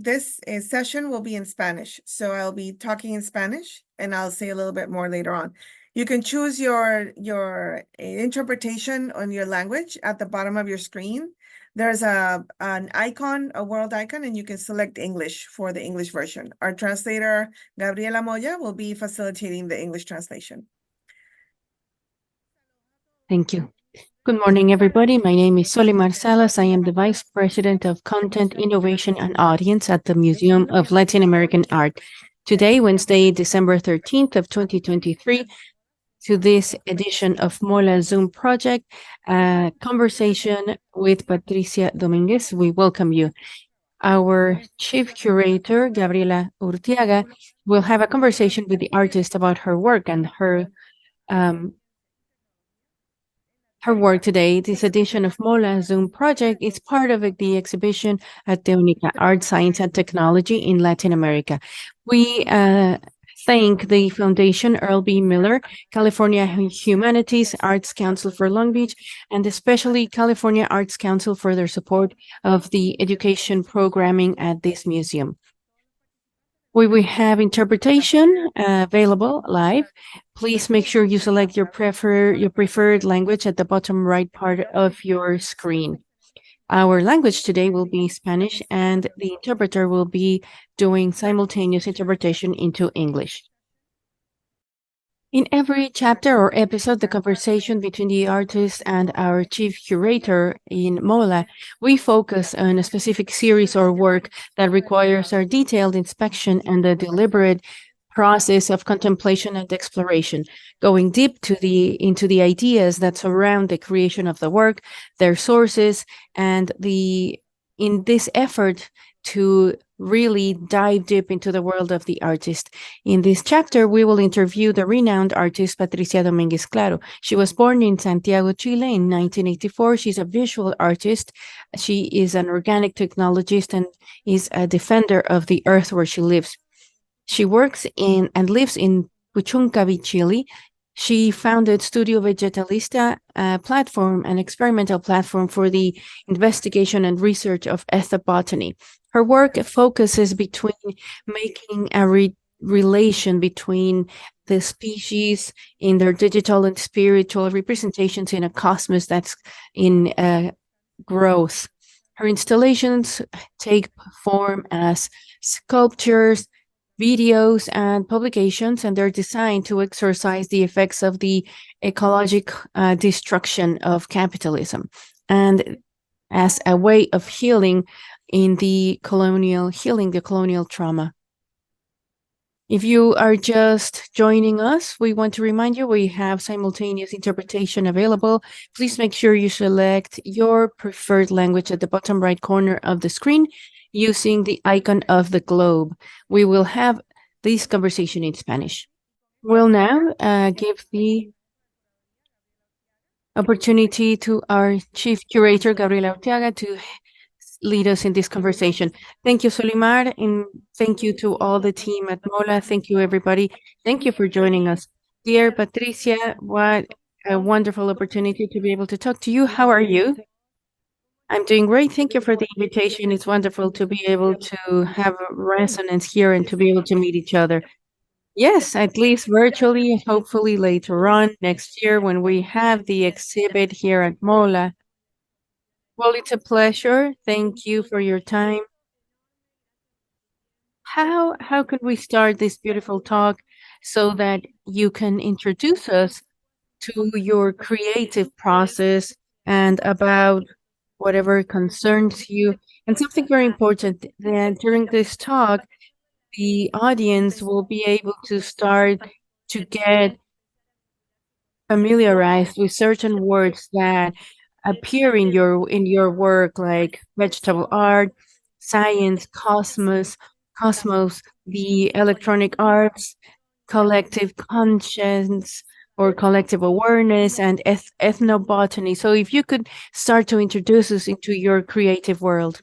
this session will be in Spanish. So I'll be talking in Spanish and I'll say a little bit more later on. You can choose your interpretation on your language at the bottom of your screen. There's an icon, a world icon, and you can select English for the English version. Our translator, Gabriela Moya, will be facilitating the English translation. Thank you. Good morning, everybody. My name is Solimar Salas. I am the Vice President of Content, Innovation, and Audience at the Museum of Latin American Art. Today, Wednesday, December 13th of 2023, to this edition of MOLAA Zoom Project, a conversation with Patricia Dominguez. We welcome you. Our Chief Curator, Gabriela Urtiaga, will have a conversation with the artist about her work and her work today. This edition of MOLAA Zoom Project is part of the exhibition at the UNICA Art, Science, and Technology in Latin America. We thank the Foundation Earl B. Miller, California Humanities Arts Council for Long Beach, and especially California Arts Council for their support of the education programming at this museum. We will have interpretation available live. Please make sure you select your preferred language at the bottom right part of your screen. Our language today will be Spanish, and the interpreter will be doing simultaneous interpretation into English. In every chapter or episode, the conversation between the artist and our chief curator in MOLAA, we focus on a specific series or work that requires our detailed inspection and the deliberate process of contemplation and exploration, going deep into the ideas that surround the creation of the work, their sources, and in this effort to really dive deep into the world of the artist. In this chapter, we will interview the renowned artist Patricia Dominguez Claro. She was born in Santiago, Chile in 1984. She's a visual artist. She is an organic technologist and is a defender of the earth where she lives. She works in and lives in Puchuncaví, Chile. She founded Studio Vegetalista, a platform, an experimental platform for the investigation and research of ethnobotany. Her work focuses between making a relation between the species in their digital and spiritual representations in a cosmos that's in growth. Her installations take form as sculptures, videos, and publications, and they're designed to exorcise the effects of the ecologic destruction of capitalism, and as a way of healing the colonial trauma. If you are just joining us, we want to remind you we have simultaneous interpretation available. Please make sure you select your preferred language at the bottom right corner of the screen using the icon of the globe. We will have this conversation in Spanish. We'll now give the opportunity to our Chief Curator, Gabriela Urtiaga, to lead us in this conversation. Thank you, Solimar, and thank you to all the team at MOLAA. Thank you, everybody. Thank you for joining us. Dear Patricia, what a wonderful opportunity to be able to talk to you. How are you? I'm doing great. Thank you for the invitation. It's wonderful to be able to have a resonance here and to be able to meet each other. Yes, at least virtually, hopefully later on next year when we have the exhibit here at MOLAA. Well, it's a pleasure. Thank you for your time. How could we start this beautiful talk so that you can introduce us to your creative process and about whatever concerns you? And something very important, that during this talk, the audience will be able to start to get familiarized with certain words that appear in your work, like vegetable art, science, cosmos, the electronic arts, collective conscience or collective awareness, and ethnobotany. So if you could start to introduce us into your creative world.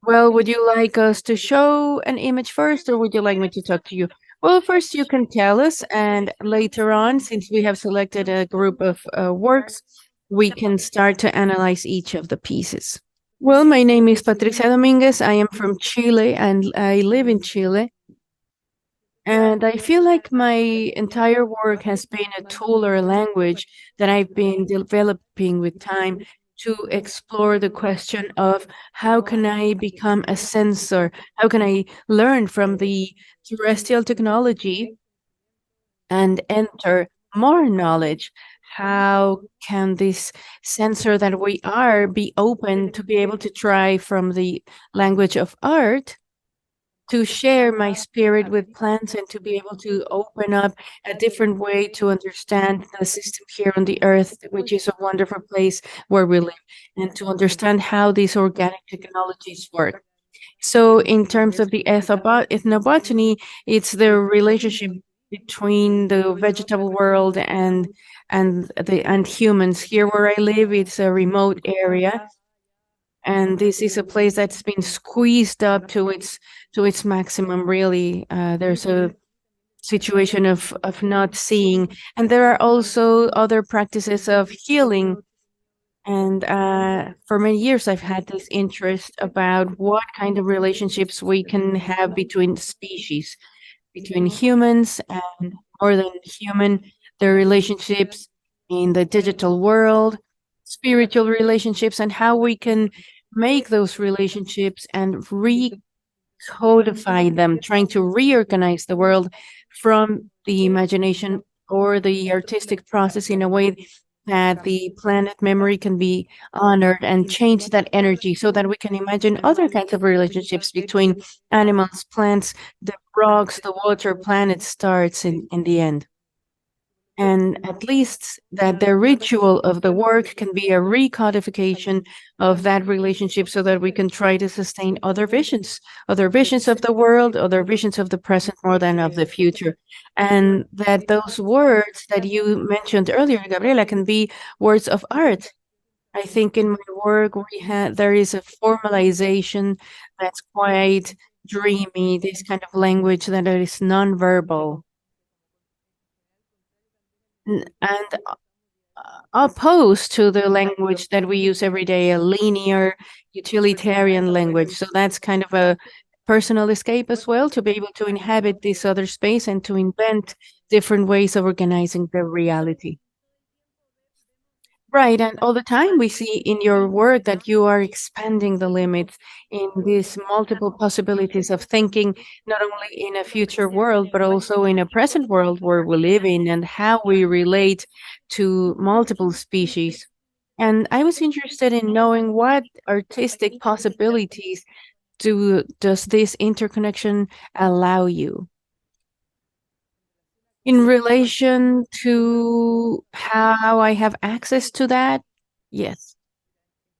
Well, would you like us to show an image first, or would you like me to talk to you? Well, first you can tell us, and later on, since we have selected a group of works, we can start to analyze each of the pieces. Well, my name is Patricia Dominguez. I am from Chile and I live in Chile. And I feel like my entire work has been a tool or a language that I've been developing with time to explore the question of how can I become a sensor? How can I learn from the terrestrial technology and enter more knowledge? How can this sensor that we are be open to be able to try from the language of art to share my spirit with plants and to be able to open up a different way to understand the system here on the earth, which is a wonderful place where we live, and to understand how these organic technologies work. So, in terms of the ethnobotany, it's the relationship between the vegetable world and humans. Here where I live, it's a remote area, and this is a place that's been squeezed up to its maximum. Really, there's a situation of not seeing, and there are also other practices of healing. And for many years, I've had this interest about what kind of relationships we can have between species, between humans and more than human, the relationships in the digital world, spiritual relationships, and how we can make those relationships and recodify them, trying to reorganize the world from the imagination or the artistic process in a way that the planet memory can be honored and change that energy so that we can imagine other kinds of relationships between animals, plants, the rocks, the water, planet, stars in the end. And at least that the ritual of the work can be a recodification of that relationship so that we can try to sustain other visions of the world, other visions of the present more than of the future. And that those words that you mentioned earlier, Gabriela, can be words of art. I think in my work there is a formalization that's quite dreamy, this kind of language that is nonverbal. And opposed to the language that we use every day, a linear utilitarian language. So that's kind of a personal escape as well, to be able to inhabit this other space and to invent different ways of organizing the reality. Right, and all the time we see in your work that you are expanding the limits in these multiple possibilities of thinking, not only in a future world, but also in a present world where we live in and how we relate to multiple species. And I was interested in knowing what artistic possibilities does this interconnection allow you in relation to how I have access to that. Yes.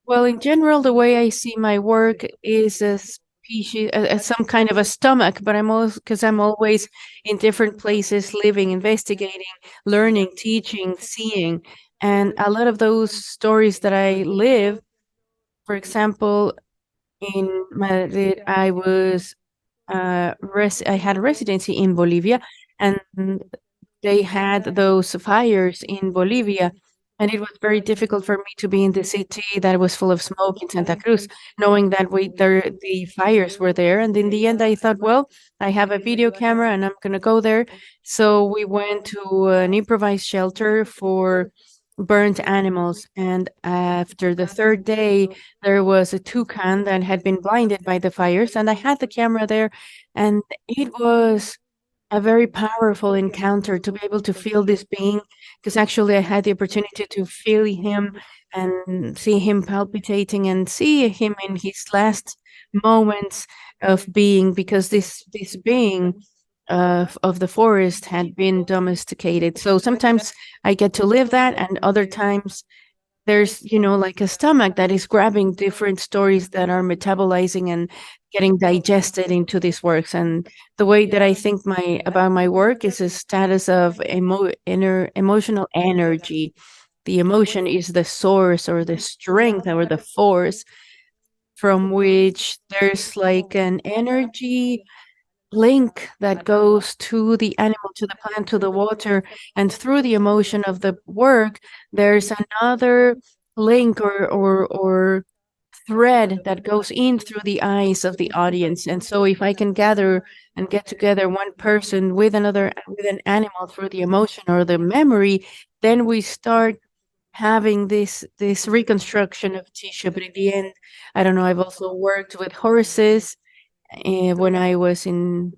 Well, in general, the way I see my work is a species, as some kind of a stomach, but I'm always, because I'm always in different places, living, investigating, learning, teaching, seeing. And a lot of those stories that I live, for example, in Madrid, I had a residency in Bolivia, and they had those fires in Bolivia. And it was very difficult for me to be in the city that was full of smoke in Santa Cruz, knowing that the fires were there. And in the end, I thought, well, I have a video camera and I'm going to go there. So we went to an improvised shelter for burnt animals. And after the third day, there was a toucan that had been blinded by the fires. And I had the camera there, and it was a very powerful encounter to be able to feel this being, because actually I had the opportunity to feel him and see him palpitating and see him in his last moments of being, because this being of the forest had been domesticated. So sometimes I get to live that, and other times there's, like a stomach that is grabbing different stories that are metabolizing and getting digested into these works. And the way that I think about my work is a status of emotional energy. The emotion is the source or the strength or the force from which there's like an energy link that goes to the animal, to the plant, to the water, and through the emotion of the work, there's another link or thread that goes in through the eyes of the audience. And so if I can gather and get together one person with another, with an animal through the emotion or the memory, then we start having this reconstruction of tissue. But in the end, I don't know, I've also worked with horses when I was in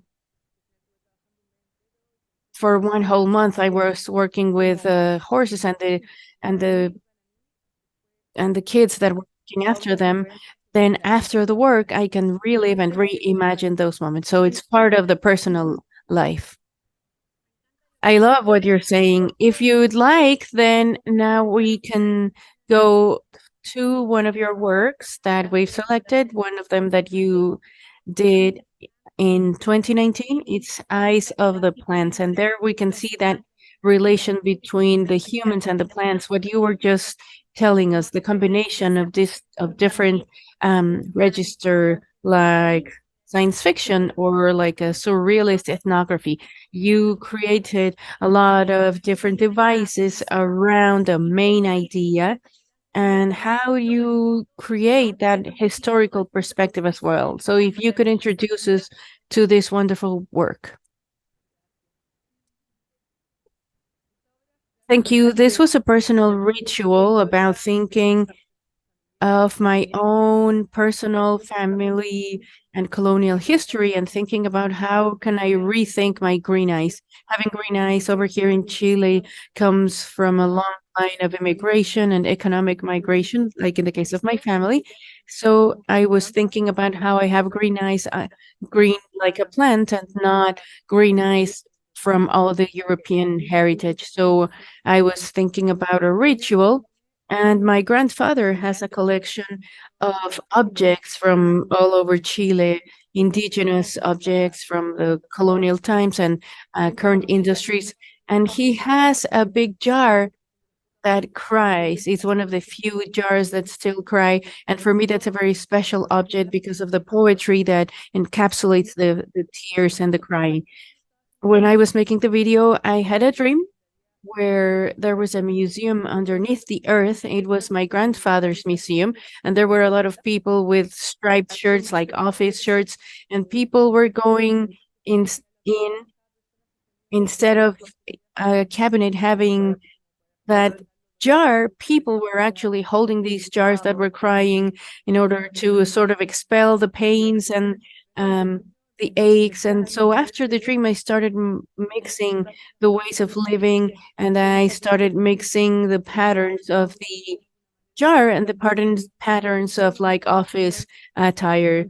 for one whole month. I was working with horses and the the kids that were looking after them. Then after the work, I can relive and reimagine those moments. So it's part of the personal life. I love what you're saying. If you'd like, then now we can go to one of your works that we've selected, one of them that you did in 2019. It's Eyes of the Plants. And there we can see that relation between the humans and the plants. What you were just telling us, the combination of this of different register, like science fiction or like a surrealist ethnography. You created a lot of different devices around the main idea and how you create that historical perspective as well. So if you could introduce us to this wonderful work. Thank you. This was a personal ritual about thinking of my own personal family and colonial history and thinking about how can I rethink my green eyes. Having green eyes over here in Chile comes from a long line of immigration and economic migration, like in the case of my family. So I was thinking about how I have green eyes, green like a plant and not green eyes from all the European heritage. So I was thinking about a ritual, and my grandfather has a collection of objects from all over Chile, indigenous objects from the colonial times and current industries. And he has a big jar that cries. It's one of the few jars that still cry. And for me, that's a very special object because of the poetry that encapsulates the tears and the crying. When I was making the video, I had a dream where there was a museum underneath the earth. It was my grandfather's museum, and there were a lot of people with striped shirts, like office shirts, and people were going in instead of a cabinet having that jar, people were actually holding these jars that were crying in order to sort of expel the pains and the aches. And so after the dream, I started mixing the ways of living, and I started mixing the patterns of the jar and the patterns of like office attire.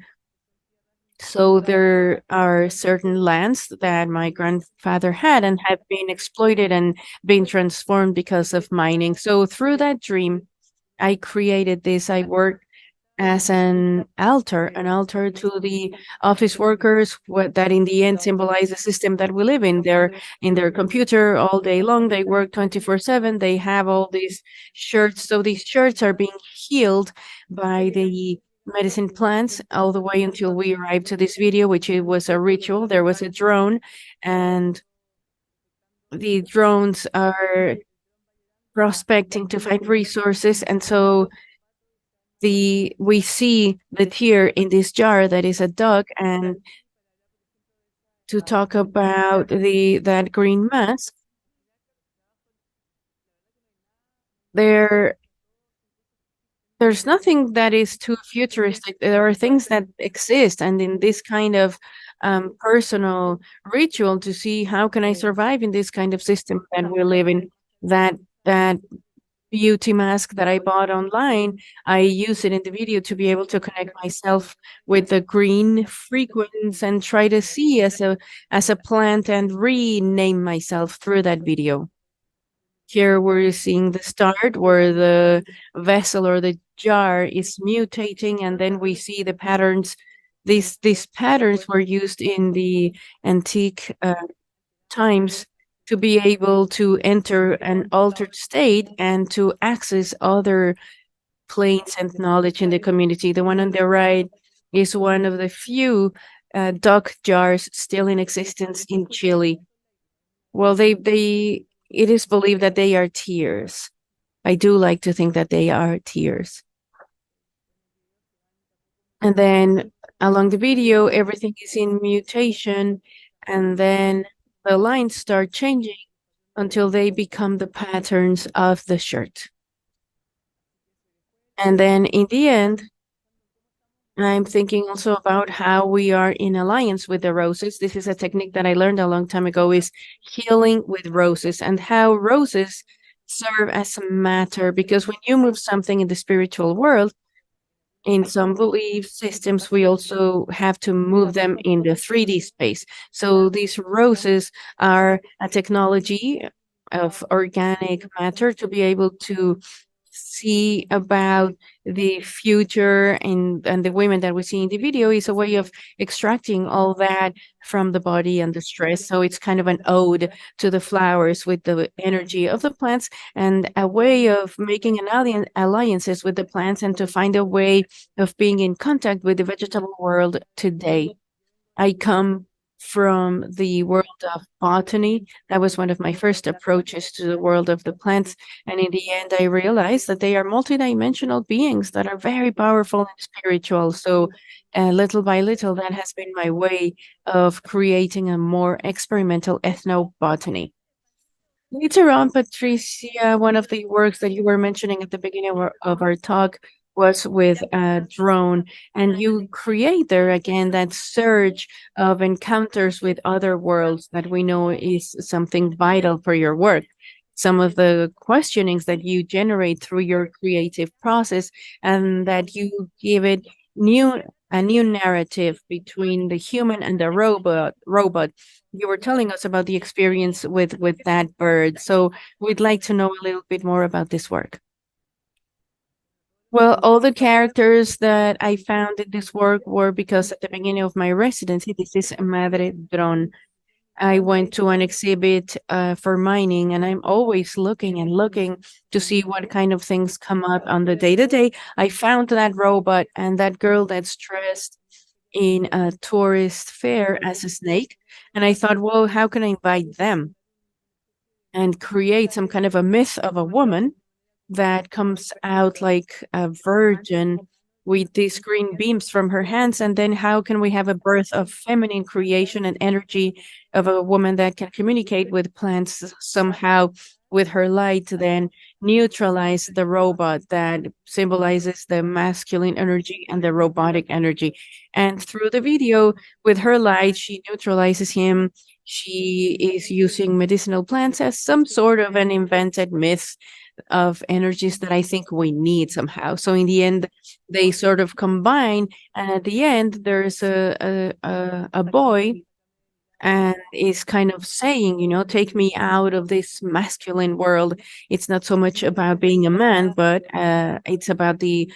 So there are certain lands that my grandfather had and have been exploited and been transformed because of mining. So through that dream, I created this. I worked as an altar to the office workers, what that in the end symbolize the system that we live in. They're in their computer all day long. They work 24/7. They have all these shirts. So these shirts are being healed by the medicine plants all the way until we arrived to this video, which it was a ritual. There was a drone, and the drones are prospecting to find resources. And so we see the tear in this jar that is a dog, and to talk about the that green mask, there there's nothing that is too futuristic. There are things that exist, and in this kind of personal ritual to see how can I survive in this kind of system that we live in, that beauty mask that I bought online, I use it in the video to be able to connect myself with the green frequency and try to see as a plant and rename myself through that video. Here we're seeing the start where the vessel or the jar is mutating, and then we see the patterns. These patterns were used in the antique times to be able to enter an altered state and to access other planes and knowledge in the community. The one on the right is one of the few duck jars still in existence in Chile. Well, it is believed that they are tears. I do like to think that they are tears. And then along the video, everything is in mutation, and then the lines start changing until they become the patterns of the shirt. And then in the end, I'm thinking also about how we are in alliance with the roses. This is a technique that I learned a long time ago, is healing with roses, and how roses serve as a matter, because when you move something in the spiritual world, in some belief systems, we also have to move them in the 3D space. So these roses are a technology of organic matter to be able to see about the future, and the women that we see in the video is a way of extracting all that from the body and the stress. So it's kind of an ode to the flowers with the energy of the plants, and a way of making an alliances with the plants, and to find a way of being in contact with the vegetable world today. I come from the world of botany. That was one of my first approaches to the world of the plants. And in the end, I realized that they are multidimensional beings that are very powerful and spiritual. So, little by little, that has been my way of creating a more experimental ethnobotany. Later on, Patricia, one of the works that you were mentioning at the beginning of our talk was with a drone, and you create there again that surge of encounters with other worlds that we know is something vital for your work. Some of the questionings that you generate through your creative process, and that you give it new a new narrative between the human and the robot. You were telling us about the experience with that bird, so we'd like to know a little bit more about this work. Well, all the characters that I found in this work were because at the beginning of my residency, this is Madre Dron. I went to an exhibit for mining, and I'm always looking and looking to see what kind of things come up on the day to day. I found that robot and that girl that's dressed in a tourist fair as a snake. And I thought, well, how can I invite them and create some kind of a myth of a woman that comes out like a virgin with these green beams from her hands? And then how can we have a birth of feminine creation and energy of a woman that can communicate with plants somehow with her light, then neutralize the robot that symbolizes the masculine energy and the robotic energy? And through the video, with her light, she neutralizes him. She is using medicinal plants as some sort of an invented myth of energies that I think we need somehow. So in the end, they sort of combine, and at the end, there's a boy, and is kind of saying, take me out of this masculine world. It's not so much about being a man, but it's about the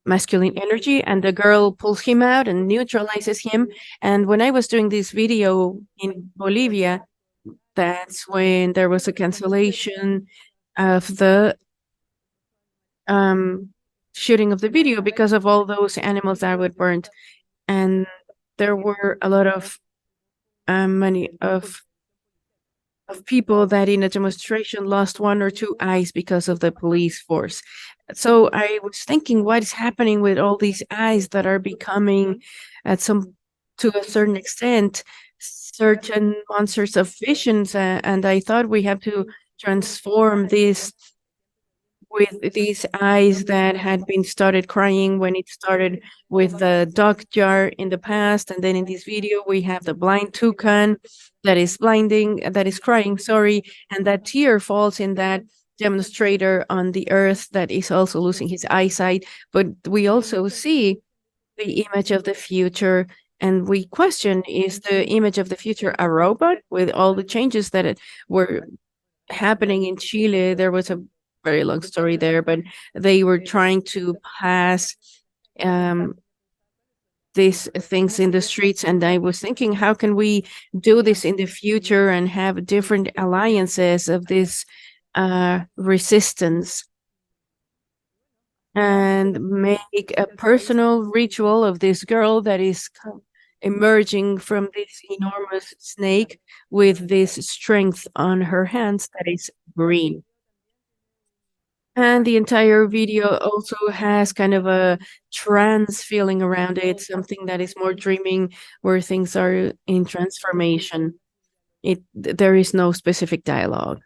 masculine energy, and the girl pulls him out and neutralizes him. And when I was doing this video in Bolivia, that's when there was a cancellation of the um, shooting of the video because of all those animals that were burned. And there were a lot of many of people that in a demonstration lost one or two eyes because of the police force. So I was thinking, what is happening with all these eyes that are becoming, at some to a certain extent, certain monsters of visions? And I thought we have to transform this with these eyes that had been started crying when it started with the dog jar in the past. And then in this video, we have the blind toucan that is that is crying, sorry. And that tear falls in that demonstrator on the earth that is also losing his eyesight. But we also see the image of the future, and we question, is the image of the future a robot? With all the changes that were happening in Chile, there was a very long story there, but they were trying to pass um, these things in the streets. And I was thinking, how can we do this in the future and have different alliances of this resistance, and make a personal ritual of this girl that is emerging from this enormous snake with this strength on her hands that is green. And the entire video also has kind of a trance feeling around it, something that is more dreaming, where things are in transformation. There is no specific dialogue.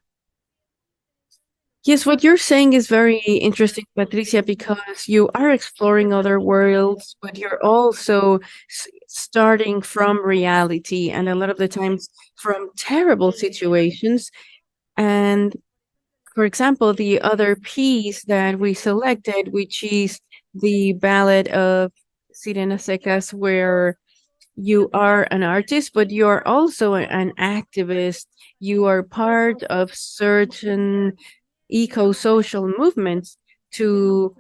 Yes, what you're saying is very interesting, Patricia, because you are exploring other worlds, but you're also starting from reality, and a lot of the times from terrible situations. And for example, the other piece that we selected, which is the ballad of Sirena Secas, where you are an artist, but you are also an activist. You are part of certain eco-social movements to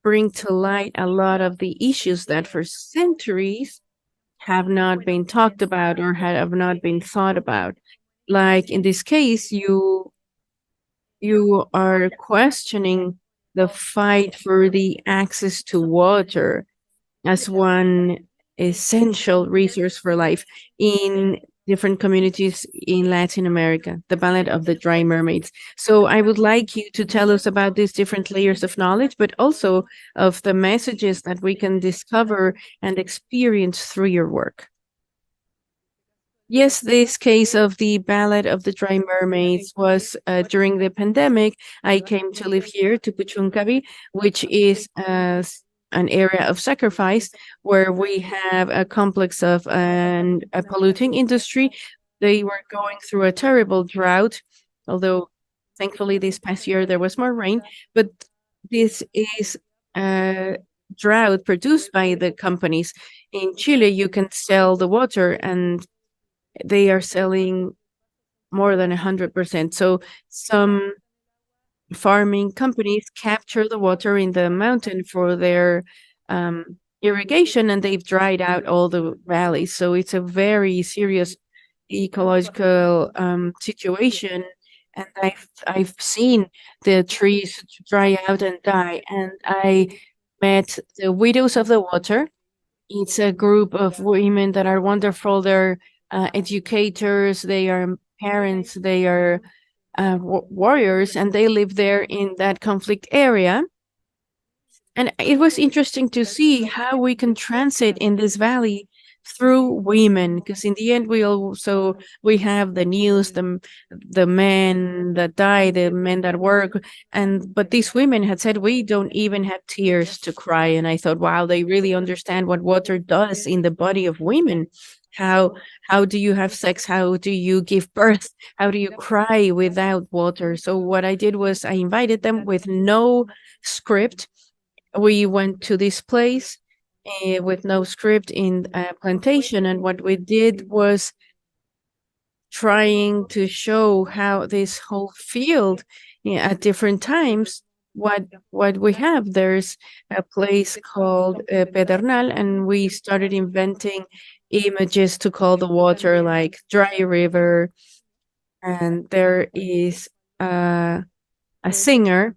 bring to light a lot of the issues that for centuries have not been talked about or have not been thought about. Like in this case, you are questioning the fight for the access to water as one essential resource for life in different communities in Latin America, the Ballad of the Dry Mermaids. So I would like you to tell us about these different layers of knowledge, but also of the messages that we can discover and experience through your work. Yes, this case of the Ballad of the Dry Mermaids was during the pandemic. I came to live here to Puchuncavi, which is an area of sacrifice where we have a complex of a polluting industry. They were going through a terrible drought, although thankfully this past year there was more rain. But this is a drought produced by the companies. In Chile, you can sell the water and they are selling more than 100%. So some farming companies capture the water in the mountain for their irrigation, and they've dried out all the valleys. So it's a very serious ecological situation. And I've seen the trees dry out and die. And I met the Widows of the Water. It's a group of women that are wonderful. They're educators, they are parents, they are warriors, and they live there in that conflict area. And it was interesting to see how we can transit in this valley through women, because in the end we have the news, the men that die, the men that work, and but these women had said we don't even have tears to cry. And I thought, wow, they really understand what water does in the body of women. How how do you have sex? How do you give birth? How do you cry without water? So what I did was I invited them with no script. We went to this place with no script in a plantation, and what we did was trying to show how this whole field at different times what we have. There's a place called Pedernal, and we started inventing images to call the water like dry river. And there is a singer,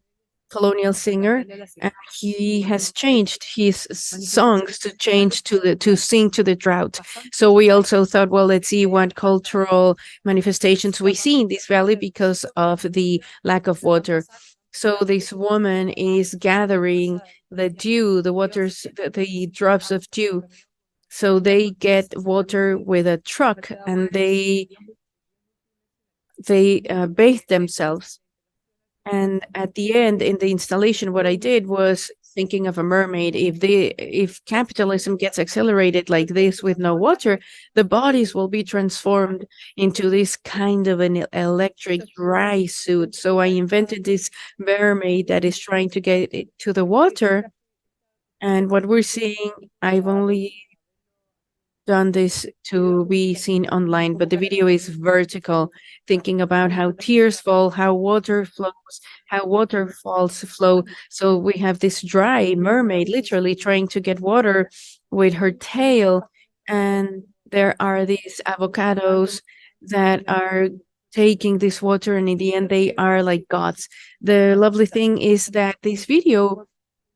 colonial singer, and he has changed his songs to change to sing to the drought. So we also thought, well, let's see what cultural manifestations we see in this valley because of the lack of water. So this woman is gathering the dew, the waters, the drops of dew. So they get water with a truck, and they bathe themselves. And at the end, in the installation, what I did was thinking of a mermaid. If capitalism gets accelerated like this with no water, the bodies will be transformed into this kind of an electric dry suit. So I invented this mermaid that is trying to get it to the water. And what we're seeing, I've only done this to be seen online, but the video is vertical, thinking about how tears fall, how water flows, how waterfalls flow. So we have this dry mermaid literally trying to get water with her tail, and there are these avocados that are taking this water, and in the end they are like gods. The lovely thing is that this video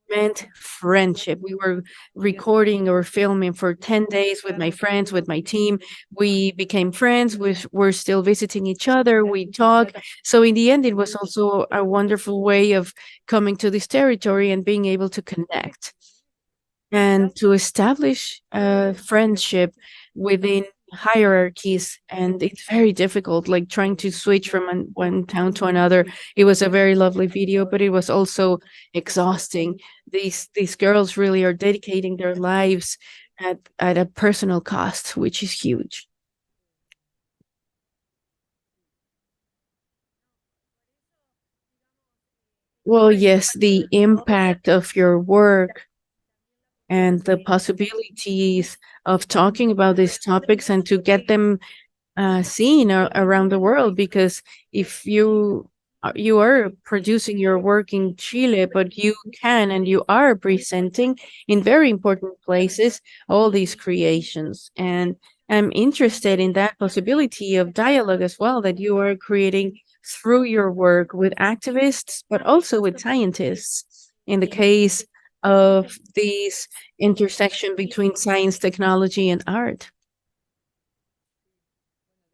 meant friendship. We were recording or filming for 10 days with my friends, with my team. We became friends. We're still visiting each other. We talk. So in the end, it was also a wonderful way of coming to this territory and being able to connect and to establish a friendship within hierarchies. And it's very difficult, like trying to switch from one town to another. It was a very lovely video, but it was also exhausting. These girls really are dedicating their lives at a personal cost, which is huge. Well, yes, the impact of your work and the possibilities of talking about these topics and to get them seen around the world. Because if you are producing your work in Chile, but you can and you are presenting in very important places all these creations. And I'm interested in that possibility of dialogue as well that you are creating through your work with activists, but also with scientists. In the case of this intersection between science, technology, and art.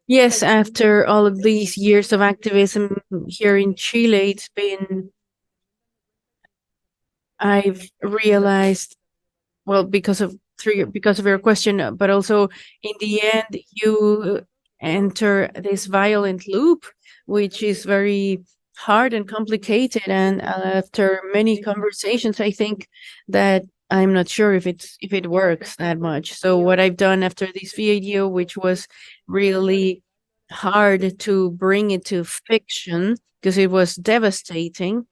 Yes, after all of these years of activism here in Chile, I've realized, well, because of your question, but also in the end, you enter this violent loop, which is very hard and complicated. And after many conversations, I think that I'm not sure if it works that much. So what I've done after this video, which was really hard to bring it to fiction because it was devastating,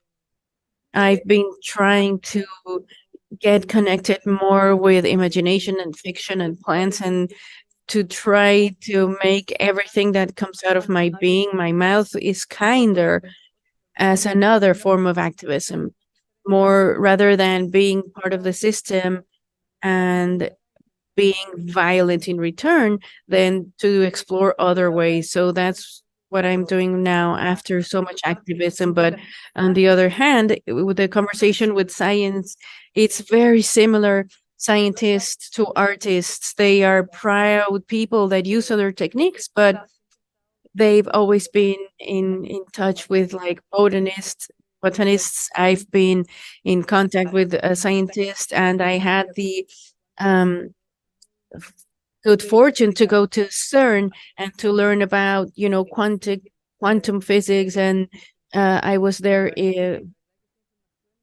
I've been trying to get connected more with imagination and fiction and plants, and to try to make everything that comes out of my being, my mouth, is kinder as another form of activism, more rather than being part of the system and being violent in return, than to explore other ways. So that's what I'm doing now after so much activism. But on the other hand, with the conversation with science, it's very similar. Scientists to artists, they are proud people that use other techniques, but they've always been in touch with like botanists. I've been in contact with a scientist, and I had the um good fortune to go to CERN and to learn about, quantum physics. And I was there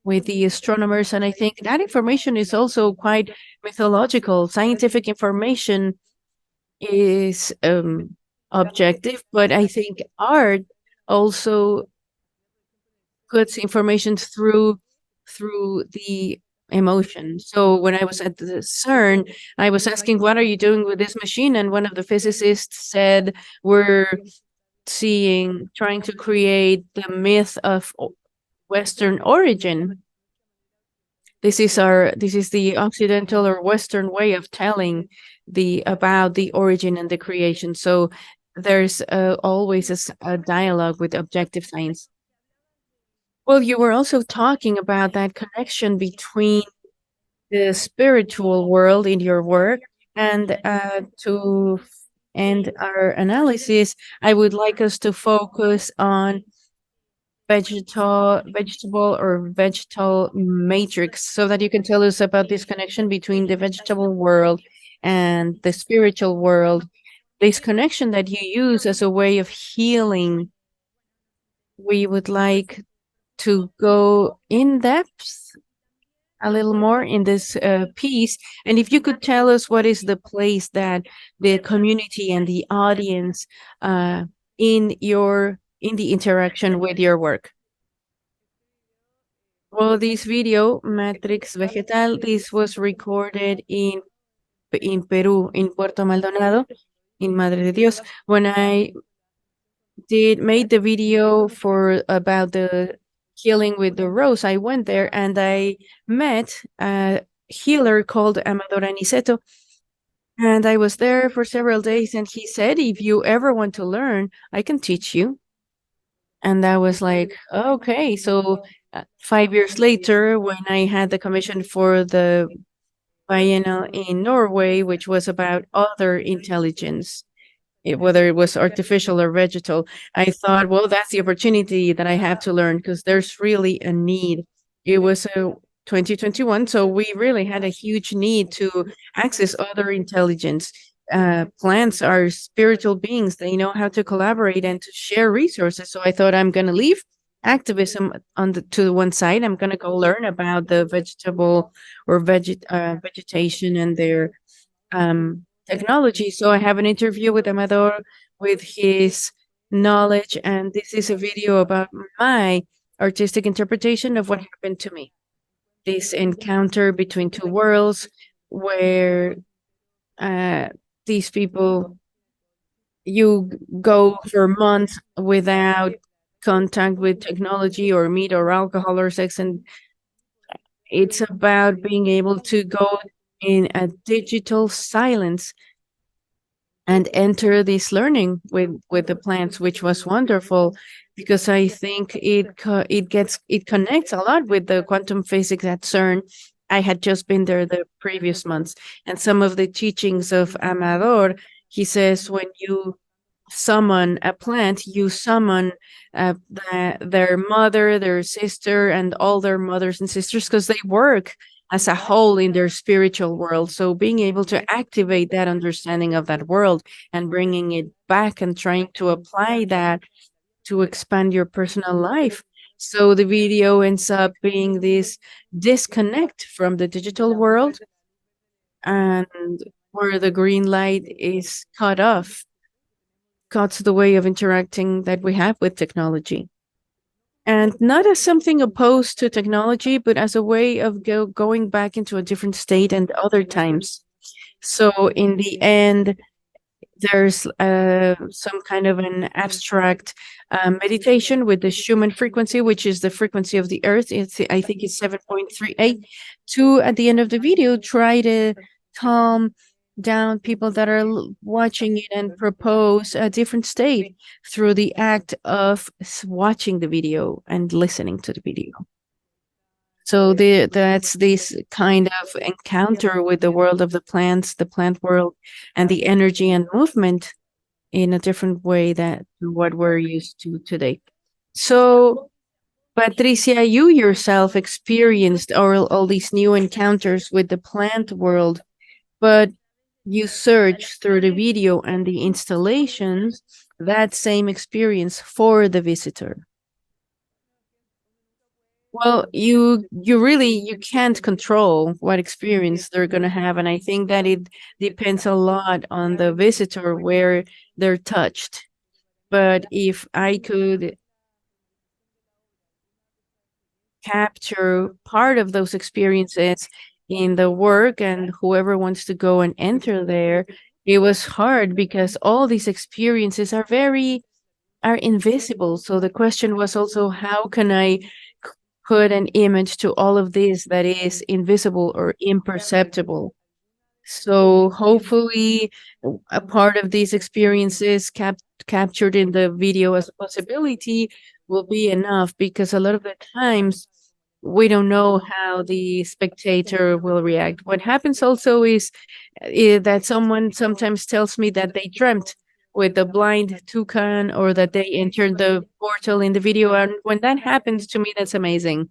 with the astronomers. And I think that information is also quite mythological. Scientific information is objective, but I think art also puts information through the emotion. So when I was at the CERN, I was asking, "What are you doing with this machine?" And one of the physicists said, "We're trying to create the myth of Western origin. This is the Occidental or Western way of telling the about the origin and the creation." So there's always a dialogue with objective science. Well, you were also talking about that connection between the spiritual world in your work, and to end our analysis, I would like us to focus on vegetal matrix, so that you can tell us about this connection between the vegetable world and the spiritual world, this connection that you use as a way of healing. We would like to go in depth a little more in this piece. And if you could tell us what is the place that the community and the audience in the interaction with your work. Well, this video, Matrix Vegetal, this was recorded in Peru, in Puerto Maldonado, in Madre de Dios. When I made the video for about the healing with the rose, I went there and I met a healer called Amador Aniceto. And I was there for several days, and he said, "If you ever want to learn, I can teach you." And I was like, okay. So 5 years later, when I had the commission for the biennial in Norway, which was about other intelligence, whether it was artificial or vegetal, I thought, well, that's the opportunity that I have to learn because there's really a need. It was a 2021, so we really had a huge need to access other intelligence. Plants are spiritual beings. They know how to collaborate and to share resources. So I thought I'm going to leave activism to the one side. I'm going to go learn about the vegetable or vegetation and their technology. So I have an interview with Amador with his knowledge, and this is a video about my artistic interpretation of what happened to me. This encounter between two worlds where uh, these people, you go for months without contact with technology or meat or alcohol or sex, and it's about being able to go in a digital silence and enter this learning with the plants, which was wonderful because I think it connects a lot with the quantum physics at CERN. I had just been there the previous months, and some of the teachings of Amador, he says when you summon a plant, you summon their mother, their sister, and all their mothers and sisters because they work as a whole in their spiritual world. So being able to activate that understanding of that world and bringing it back and trying to apply that to expand your personal life. So the video ends up being this disconnect from the digital world and where the green light is cut off, cuts the way of interacting that we have with technology. And not as something opposed to technology, but as a way of going back into a different state and other times. So in the end, there's some kind of an abstract meditation with the Schumann frequency, which is the frequency of the Earth. I think it's 7.38. To, at the end of the video, try to calm down people that are watching it and propose a different state through the act of watching the video and listening to the video. So that's this kind of encounter with the world of the plants, the plant world, and the energy and movement in a different way than what we're used to today. So, Patricia, you yourself experienced all these new encounters with the plant world, but you search through the video and the installations that same experience for the visitor. Well, you really you can't control what experience they're going to have, and I think that it depends a lot on the visitor where they're touched. But if I could capture part of those experiences in the work and whoever wants to go and enter there, it was hard because all these experiences are invisible. So the question was also, how can I put an image to all of this that is invisible or imperceptible? So hopefully a part of these experiences captured in the video as a possibility will be enough, because a lot of the times we don't know how the spectator will react. What happens also is that someone sometimes tells me that they dreamt with the blind toucan or that they entered the portal in the video. And when that happens to me, that's amazing.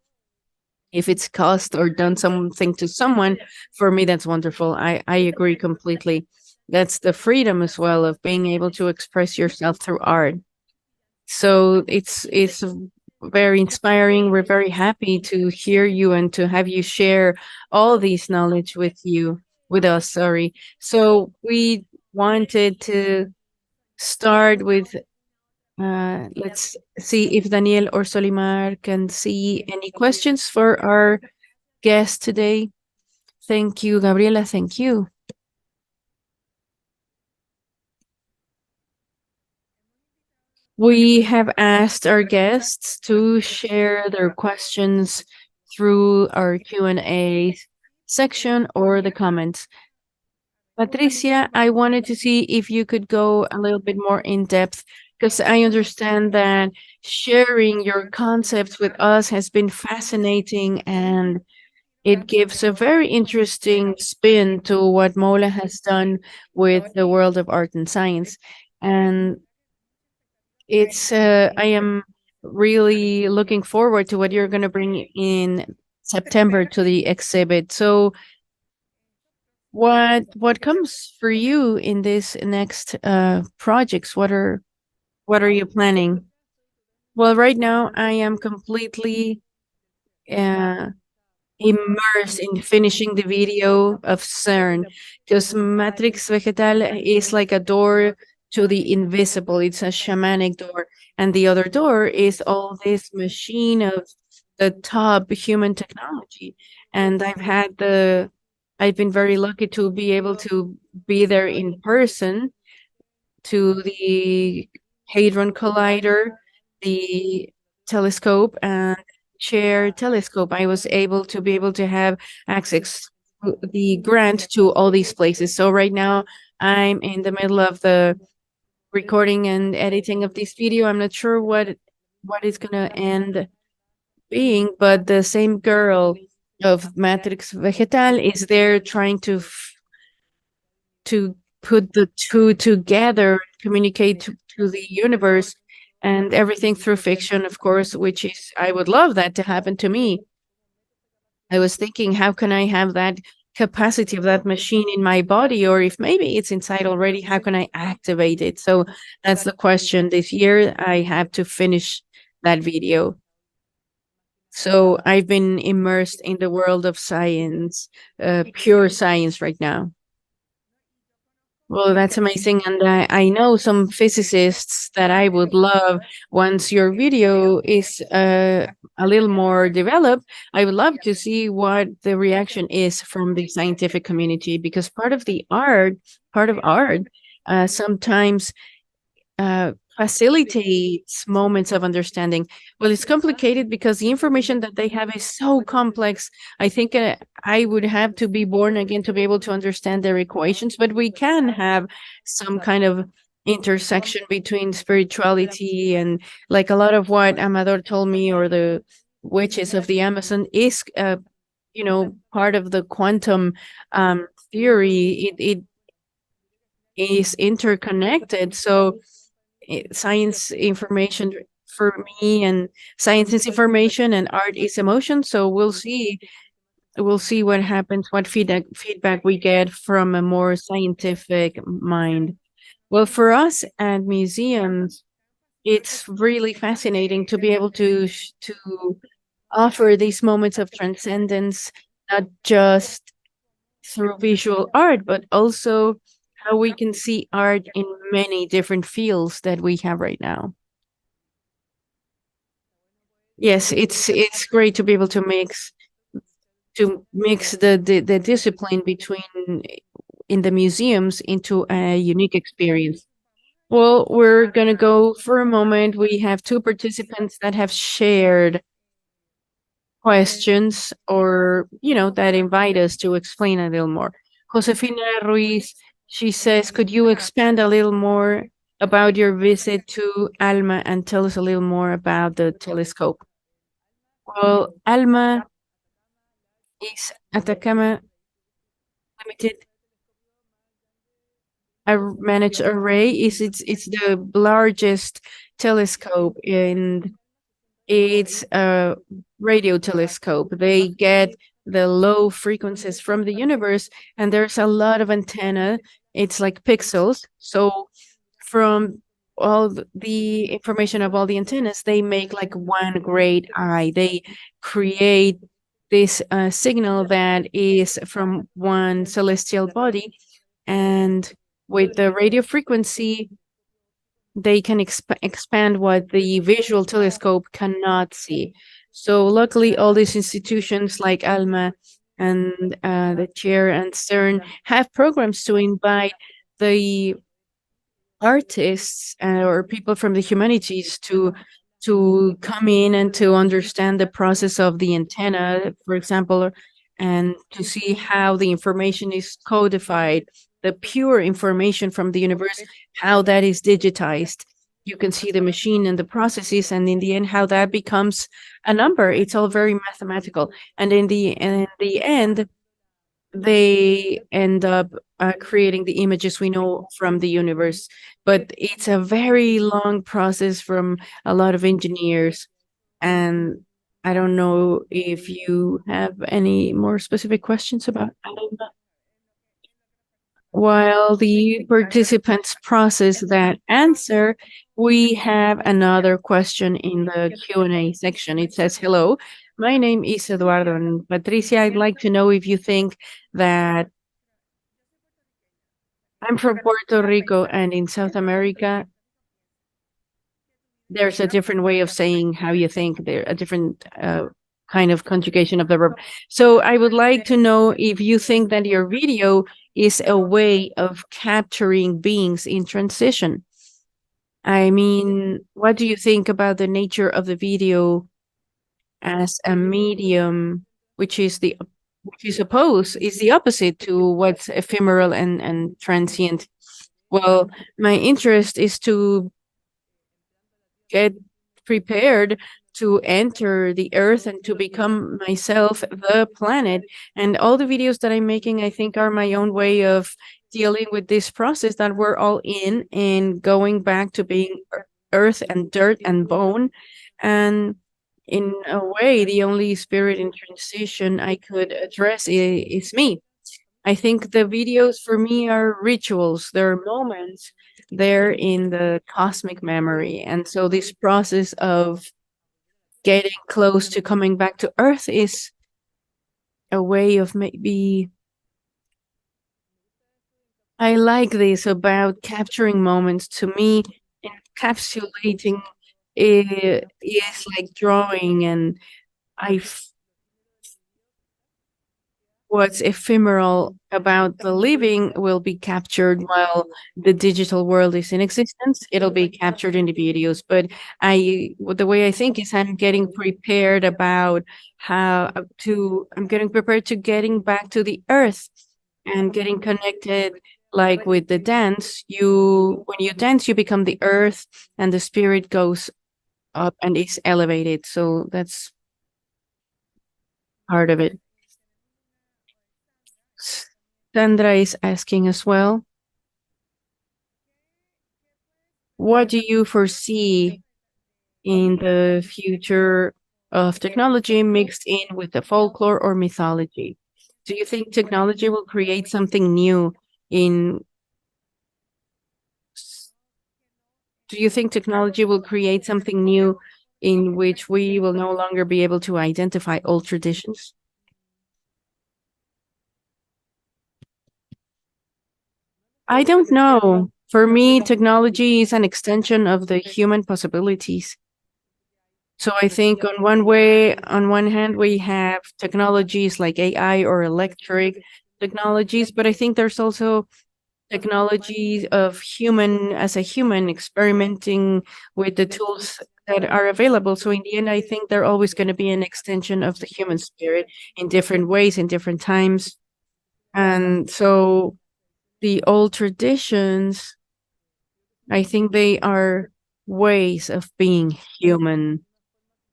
If it's caused or done something to someone, for me, that's wonderful. I agree completely. That's the freedom as well of being able to express yourself through art. So it's very inspiring. We're very happy to hear you and to have you share all these knowledge with us. Sorry. So we wanted to start with let's see if Daniel or Solimar can see any questions for our guest today. Thank you, Gabriela. Thank you. We have asked our guests to share their questions through our Q&A section or the comments. Patricia, I wanted to see if you could go a little bit more in depth because I understand that sharing your concepts with us has been fascinating, and it gives a very interesting spin to what MOLA has done with the world of art and science. And I am really looking forward to what you're going to bring in September to the exhibit. So, what comes for you in this next projects? What are you planning? Well, right now I am completely uh, immersed in finishing the video of CERN, because Matrix Vegetal is like a door to the invisible. It's a shamanic door, and the other door is all this machine of the top human technology. And I've been very lucky to be able to be there in person, to the Hadron Collider, the telescope, and chair telescope. I was able to have access to the grant to all these places. So right now I'm in the middle of the recording and editing of this video. I'm not sure what is gonna end being, but the same girl of Matrix Vegetal is there trying to put the two together, communicate to the universe, and everything through fiction, of course, which is, I would love that to happen to me. I was thinking, how can I have that capacity of that machine in my body? Or if maybe it's inside already, how can I activate it? So that's the question. This year, I have to finish that video. So I've been immersed in the world of science, pure science right now. Well, that's amazing. And I know some physicists that I would love, once your video is a little more developed, I would love to see what the reaction is from the scientific community, because part of art, sometimes facilitates moments of understanding. Well, it's complicated because the information that they have is so complex. I think I would have to be born again to be able to understand their equations, but we can have some kind of intersection between spirituality and, like, a lot of what Amador told me, or the witches of the Amazon is, part of the quantum theory. It is interconnected. So science information for me, and science is information and art is emotion. So we'll see what happens, what feedback we get from a more scientific mind. Well, for us at museums, it's really fascinating to be able to offer these moments of transcendence, not just through visual art, but also how we can see art in many different fields that we have right now. Yes, it's great to be able to mix the discipline between in the museums into a unique experience. Well, we're gonna go for a moment. We have two participants that have shared questions, or that invite us to explain a little more. Josefina Ruiz, she says, could you expand a little more about your visit to Alma and tell us a little more about the telescope? Well, Alma is Atacama Limited Managed Array. It's the largest telescope, and it's a radio telescope. They get the low frequencies from the universe, and there's a lot of antenna. It's like pixels. So from all the information of all the antennas, they make like one great eye. They create this signal that is from one celestial body, and with the radio frequency, they can expand what the visual telescope cannot see. So luckily, all these institutions like Alma and the Chair and CERN have programs to invite the artists or people from the humanities to come in and to understand the process of the antenna, for example, and to see how the information is codified, the pure information from the universe, how that is digitized. you can see the machine and the processes, and in the end, how that becomes a number. It's all very mathematical. And in the end, they end up creating the images we know from the universe. But it's a very long process from a lot of engineers. And I don't know if you have any more specific questions about that. While the participants process that answer, we have another question in the Q&A section. It says, hello, my name is Eduardo, and Patricia, I'd like to know if you think that I'm from Puerto Rico, and in South America, there's a different way of saying how you think. There a different kind of conjugation of the verb. So I would like to know if you think that your video is a way of capturing beings in transition. I mean, what do you think about the nature of the video as a medium, which is the opposite to what's ephemeral and transient? Well, my interest is to get prepared to enter the earth and to become myself the planet. And all the videos that I'm making, I think, are my own way of dealing with this process that we're all in and going back to being earth and dirt and bone. And in a way, the only spirit in transition I could address is me. I think the videos for me are rituals, they're moments, they're in the cosmic memory. And so this process of getting close to coming back to Earth is a way of maybe. I like this about capturing moments. To me, encapsulating is like drawing, and I what's ephemeral about the living will be captured while the digital world is in existence. It'll be captured in the videos. But the way I think is I'm getting prepared about I'm getting prepared to getting back to the earth and getting connected. Like with the dance, when you dance, you become the earth, and the spirit goes up and is elevated. So that's part of it. Sandra is asking as well, what do you foresee in the future of technology mixed in with the folklore or mythology? Do you think technology will create something new in do you think technology will create something new in which we will no longer be able to identify old traditions? I don't know. For me, technology is an extension of the human possibilities. So I think on one hand, we have technologies like AI or electric technologies, but I think there's also technologies of a human experimenting with the tools that are available. So in the end, I think they're always going to be an extension of the human spirit in different ways, in different times. And so the old traditions, I think they are ways of being human.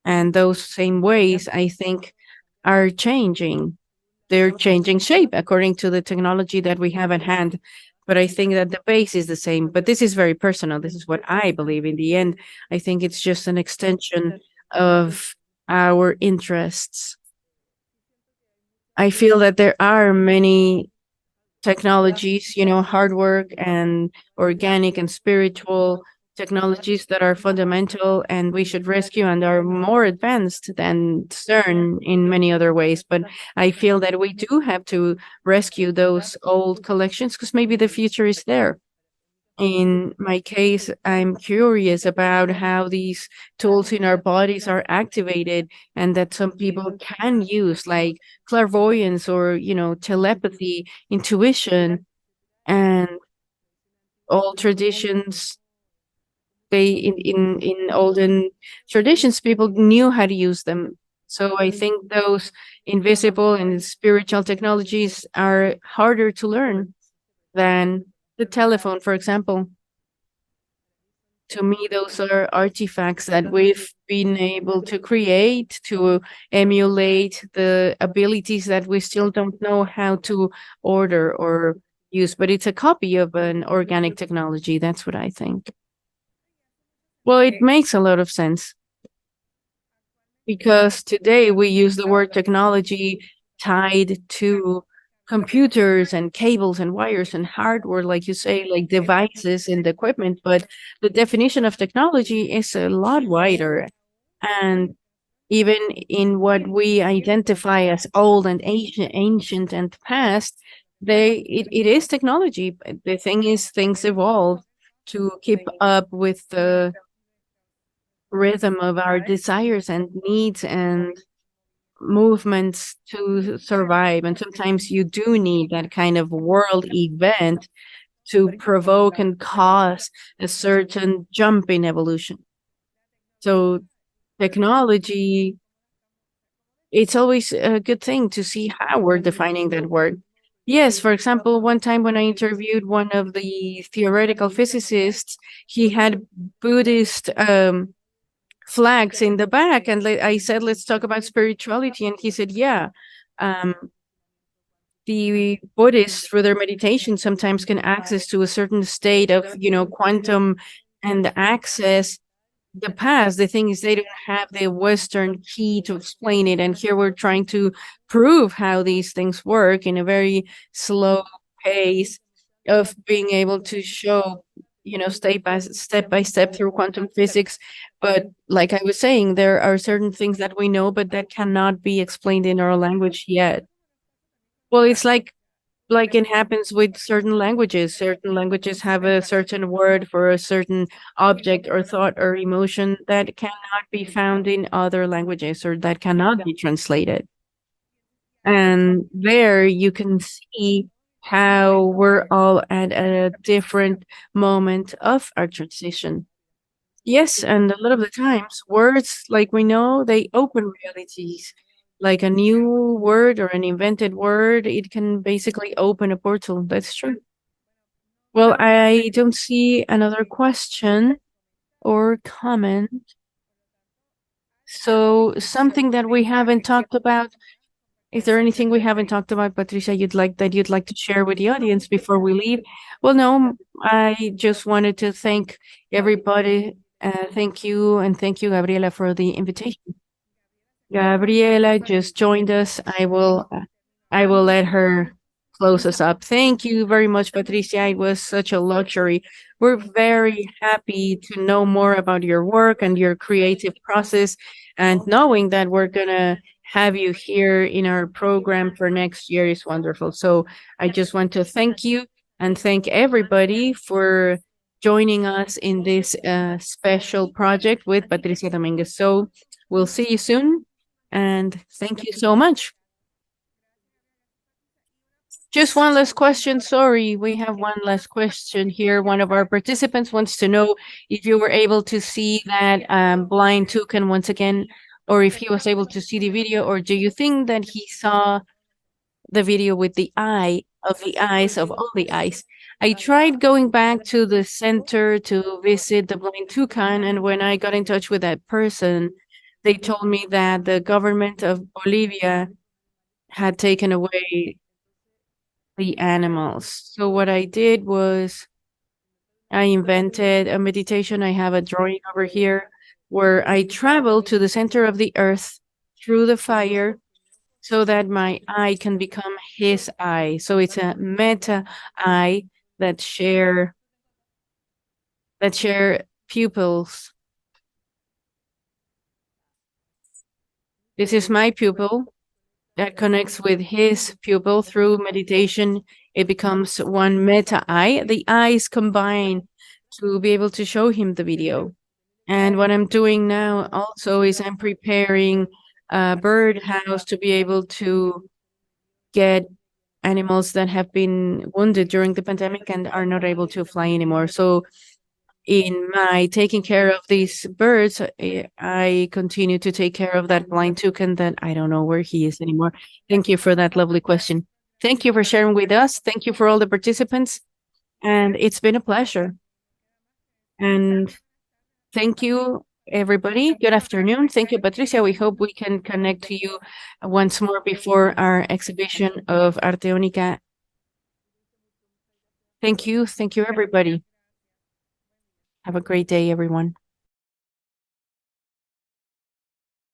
And those same ways, I think, are changing. They're changing shape according to the technology that we have at hand. But I think that the base is the same. But this is very personal. This is what I believe. In the end, I think it's just an extension of our interests. I feel that there are many technologies, hard work and organic and spiritual technologies that are fundamental and we should rescue and are more advanced than CERN in many other ways. But I feel that we do have to rescue those old collections because maybe the future is there. In my case, I'm curious about how these tools in our bodies are activated and that some people can use, like clairvoyance or, telepathy, intuition, and all traditions. In olden traditions, people knew how to use them. So I think those invisible and spiritual technologies are harder to learn than the telephone, for example. To me, those are artifacts that we've been able to create to emulate the abilities that we still don't know how to order or use, but it's a copy of an organic technology. That's what I think. Well, it makes a lot of sense because today we use the word technology tied to computers and cables and wires and hardware, like you say, like devices and equipment. But the definition of technology is a lot wider. And even in what we identify as old and ancient and past, it is technology. But the thing is, things evolve to keep up with the rhythm of our desires and needs and movements to survive. And sometimes you do need that kind of world event to provoke and cause a certain jump in evolution. So technology, it's always a good thing to see how we're defining that word. Yes, for example, one time when I interviewed one of the theoretical physicists, he had Buddhist flags in the back, and I said, "Let's talk about spirituality," and he said, "Yeah." Um, the Buddhists, through their meditation, sometimes can access to a certain state of, quantum and access the past. The thing is, they don't have the Western key to explain it. And here we're trying to prove how these things work in a very slow pace of being able to show, step by step through quantum physics. But like I was saying, there are certain things that we know, but that cannot be explained in our language yet. Well, it's like it happens with certain languages. Certain languages have a certain word for a certain object or thought or emotion that cannot be found in other languages or that cannot be translated. And there you can see how we're all at a different moment of our transition. Yes, and a lot of the times, words, like we know, they open realities. Like a new word or an invented word, it can basically open a portal. That's true. Well, I don't see another question or comment. So, something that we haven't talked about. Is there anything we haven't talked about, Patricia, you'd like to share with the audience before we leave? Well, no, I just wanted to thank everybody. Thank you, and thank you, Gabriela, for the invitation. Gabriela just joined us. I will let her close us up. Thank you very much, Patricia. It was such a luxury. We're very happy to know more about your work and your creative process, and knowing that we're gonna have you here in our program for next year is wonderful. So I just want to thank you and thank everybody for joining us in this special project with Patricia Dominguez. So we'll see you soon. And thank you so much. Just one last question. Sorry, we have one last question here. One of our participants wants to know if you were able to see that blind toucan once again, or if he was able to see the video, or do you think that he saw the video with the eye of the eyes of all the eyes? I tried going back to the center to visit the blind toucan, and when I got in touch with that person, they told me that the government of Bolivia had taken away the animals. So what I did was I invented a meditation. I have a drawing over here where I travel to the center of the earth through the fire so that my eye can become his eye. So it's a meta eye that share pupils. This is my pupil that connects with his pupil through meditation. It becomes one meta eye. The eyes combine to be able to show him the video. And what I'm doing now also is I'm preparing a bird house to be able to get animals that have been wounded during the pandemic and are not able to fly anymore. So in my taking care of these birds, I continue to take care of that blind toucan that I don't know where he is anymore. Thank you for that lovely question. Thank you for sharing with us. Thank you for all the participants. And it's been a pleasure. And Thank you, everybody. Good afternoon. Thank you, Patricia. We hope we can connect to you once more before our exhibition of Arte Única. Thank you. Thank you, everybody. Have a great day, everyone.